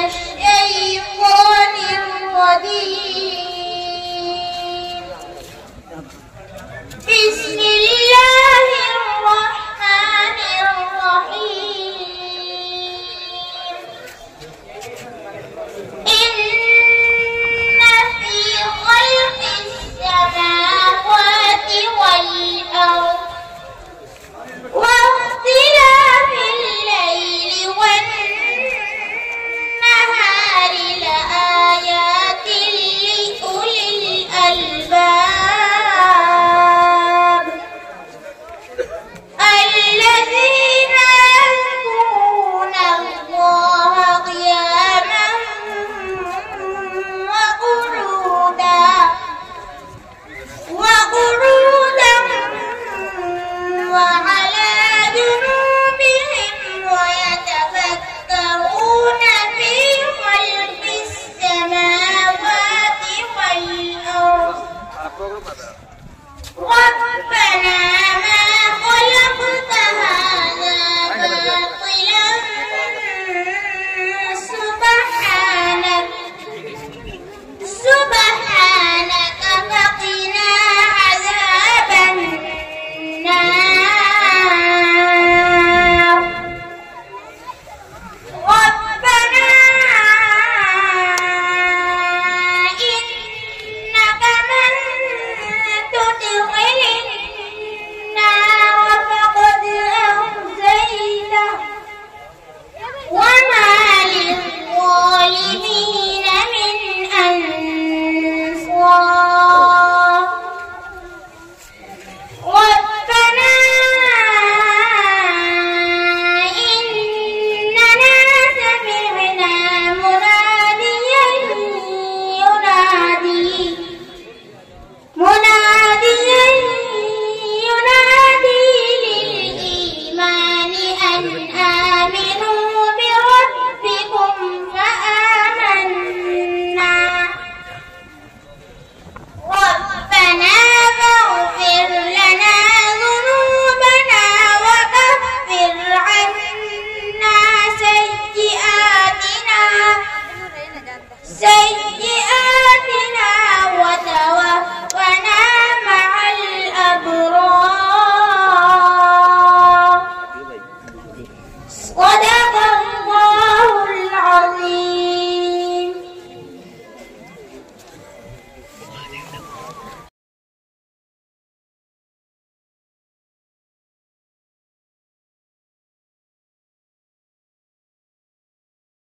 الشيطان الرجيم. بسم الله الرحمن الرحيم. إن في خلق السماوات والأرض واختلاف الليل والنهار لآيات لأولي الألباب الذين يذكرون الله قياما وقعودا وعلى جنوبهم ويتفكرون في خلق السماوات والأرض ربنا ما خلقت هذا باطلا سبحانك فقنا عذاب النار. ربنا إنك من تدخل النار فقد أخزيته وما للظالمين من أنصار. ربنا إننا سمعنا مناديا ينادي للإيمان أن آمنوا بربكم فآمنا. ربنا فاغفر لنا ذنوبنا وكفر عنا سيئاتنا